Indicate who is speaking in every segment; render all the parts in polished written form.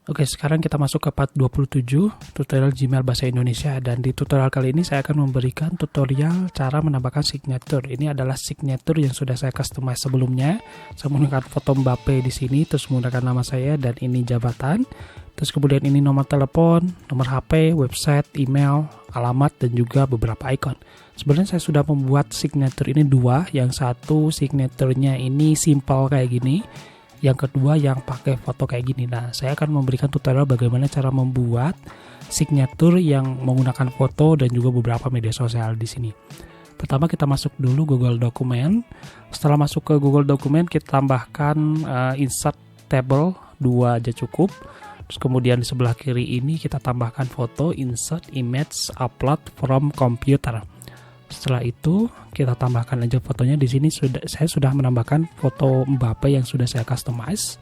Speaker 1: Oke, sekarang kita masuk ke part 27, tutorial Gmail bahasa Indonesia. Dan di tutorial kali ini saya akan memberikan tutorial cara menambahkan signature. Ini adalah signature yang sudah saya customize sebelumnya. Saya menggunakan foto Mbappe di sini, terus menggunakan nama saya, dan ini jabatan. Terus kemudian ini nomor telepon, nomor HP, website, email, alamat, dan juga beberapa icon. Sebenarnya saya sudah membuat signature ini dua. Yang satu signaturenya ini simple kayak gini. Yang kedua yang pakai foto kayak gini. Nah, saya akan memberikan tutorial bagaimana cara membuat signature yang menggunakan foto dan juga beberapa media sosial di sini. Pertama kita masuk dulu Google Document. Setelah masuk ke Google Document, kita tambahkan insert table 2 aja cukup. Terus kemudian di sebelah kiri ini kita tambahkan foto, insert image, upload from computer. Setelah itu kita tambahkan aja fotonya. Di sini saya sudah menambahkan foto Mbappe yang sudah saya customize.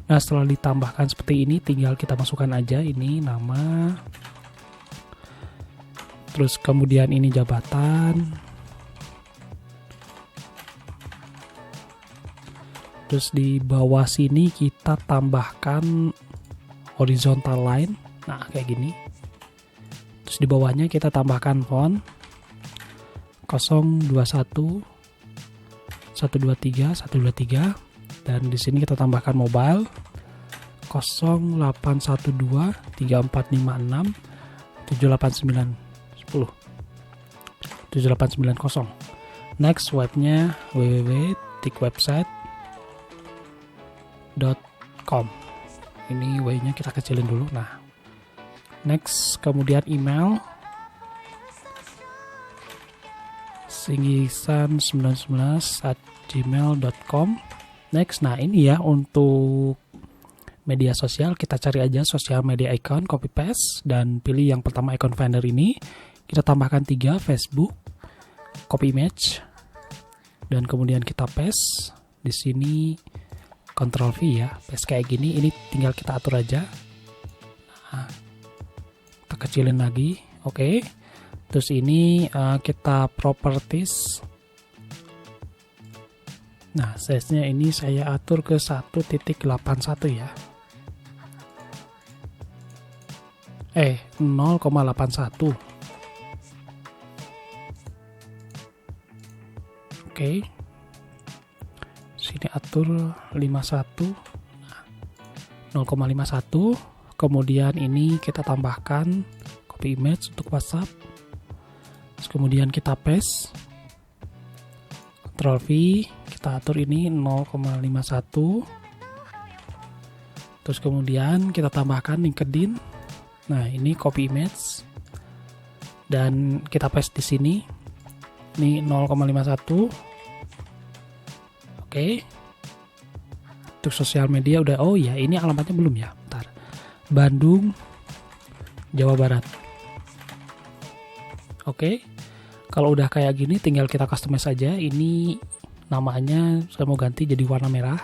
Speaker 1: Nah, setelah ditambahkan seperti ini, tinggal kita masukkan aja ini nama. Terus kemudian ini jabatan. Terus di bawah sini kita tambahkan horizontal line. Nah, kayak gini. Terus di bawahnya kita tambahkan font 021 123 123, dan di sini kita tambahkan mobile 0812 3456 789 10 7890. Next, webnya www.tikwebsite.com. Ini W-nya kita kecilin dulu. Nah, next, kemudian email singgisan1919@gmail.com. Next, nah ini ya untuk media sosial, kita cari aja sosial media icon, copy paste, dan pilih yang pertama icon finder ini. Kita tambahkan 3, Facebook, copy image, dan kemudian kita paste. Di sini Ctrl V ya, paste kayak gini. Ini tinggal kita atur aja. Nah, kita kecilin lagi, oke. Terus ini kita properties. Nah, size-nya ini saya atur ke 1.81 ya. 0,81. Oke. Sini atur 51. Nah, 0,51. Kemudian ini kita tambahkan copy image untuk WhatsApp. Terus kemudian kita paste, Ctrl V, kita atur ini 0,51. Terus kemudian kita tambahkan LinkedIn. Nah, ini copy image dan kita paste di sini. Ini 0,51. Oke. Untuk sosial media udah. Oh ya, ini alamatnya belum ya. Bentar. Bandung, Jawa Barat. Oke. Kalau udah kayak gini tinggal kita customize aja. Ini namanya saya mau ganti jadi warna merah.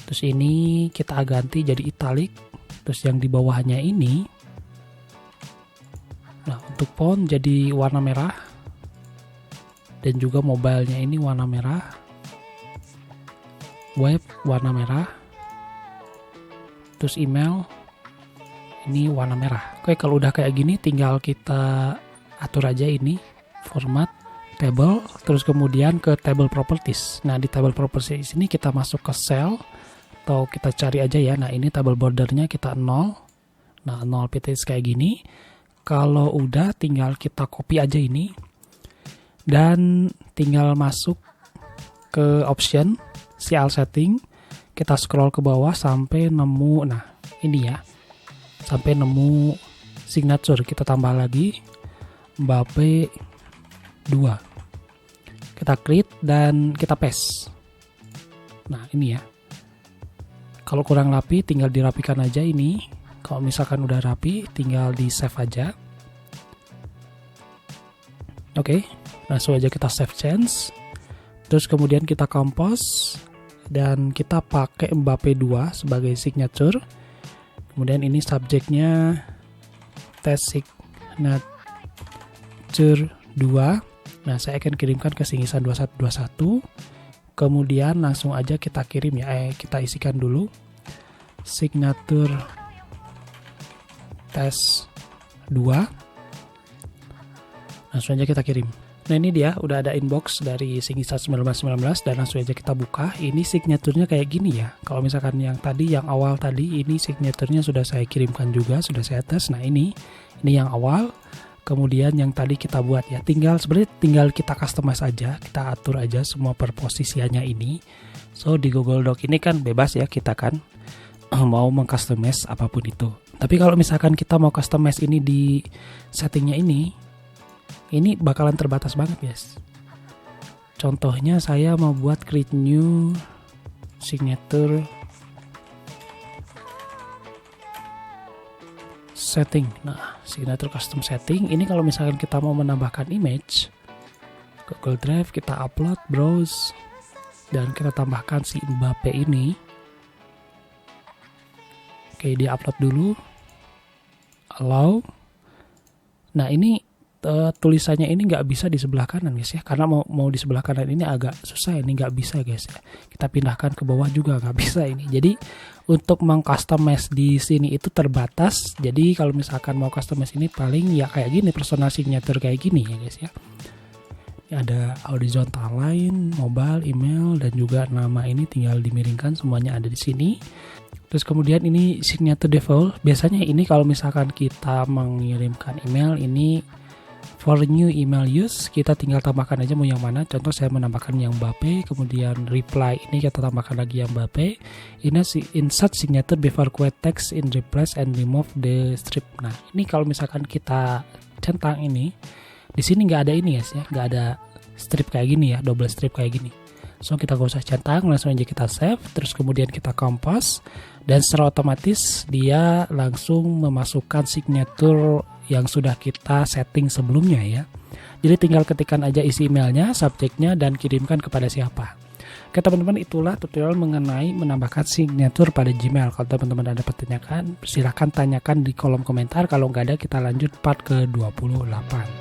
Speaker 1: Terus ini kita ganti jadi italic. Terus yang di bawahnya ini, nah untuk font jadi warna merah. Dan juga mobilenya ini warna merah. Web warna merah. Terus email ini warna merah. Oke, kalau udah kayak gini tinggal kita atur aja ini format table, terus kemudian ke table properties. Nah, di table properties ini kita masuk ke cell atau kita cari aja ya. Nah, ini table bordernya kita 0. Nah, 0 pts kayak gini. Kalau udah tinggal kita copy aja ini dan tinggal masuk ke option CL setting. Kita scroll ke bawah sampai nemu, nah ini ya, sampai nemu signature. Kita tambah lagi Mbappe 2. Kita klik dan kita paste. Nah, ini ya. Kalau kurang rapi tinggal dirapikan aja ini. Kalau misalkan udah rapi tinggal di save aja. Oke. Langsung aja kita save change. Terus kemudian kita compose dan kita pakai Mbappe 2 sebagai signature. Kemudian ini subjeknya test signature 2. Nah, saya akan kirimkan ke Singgisan 2121. Kemudian langsung aja kita kirim ya, kita isikan dulu. signature tes 2. Langsung aja kita kirim. Nah ini dia, udah ada inbox dari Singisat 1919 dan langsung aja kita buka. Ini signaturnya kayak gini ya. Kalau misalkan yang tadi, yang awal tadi, ini signaturnya sudah saya kirimkan juga, sudah saya tes. Nah ini yang awal. Kemudian yang tadi kita buat ya, sebenarnya tinggal kita customize aja, kita atur aja semua perposisiannya ini. So di Google Doc ini kan bebas ya, kita kan mau mengcustomize apapun itu. Tapi kalau misalkan kita mau customize ini di settingnya ini bakalan terbatas banget guys. Contohnya saya mau buat create new signature setting. Nah, signature custom setting ini kalau misalkan kita mau menambahkan image, Google Drive kita upload, browse, dan kita tambahkan si Mbappe ini. Oke, di upload dulu, allow. Nah ini tulisannya ini nggak bisa di sebelah kanan guys ya, karena mau di sebelah kanan ini agak susah, ini nggak bisa guys ya. Kita pindahkan ke bawah juga nggak bisa ini. Jadi untuk mengcustomize di sini itu terbatas. Jadi kalau misalkan mau customize ini paling ya kayak gini, personal signature kayak gini ya guys ya. Ini ada horizontal line, mobile, email, dan juga nama ini tinggal dimiringkan, semuanya ada di sini. Terus kemudian ini signature default. Biasanya ini kalau misalkan kita mengirimkan email ini for new email use, kita tinggal tambahkan aja mau yang mana. Contoh saya menambahkan yang Mbappe, kemudian reply ini kita tambahkan lagi yang Mbappe. Ini insert signature before quote text in replace and remove the strip. Nah ini kalau misalkan kita centang ini, di sini nggak ada ini guys ya, nggak ada strip kayak gini ya, double strip kayak gini. So kita gak usah centang, langsung aja kita save, terus kemudian kita compose, dan secara otomatis dia langsung memasukkan signature yang sudah kita setting sebelumnya ya. Jadi tinggal ketikkan aja isi emailnya, subjeknya, dan kirimkan kepada siapa. Oke teman-teman, itulah tutorial mengenai menambahkan signature pada Gmail. Kalau teman-teman ada pertanyaan, silahkan tanyakan di kolom komentar. Kalau nggak ada, kita lanjut part ke-28.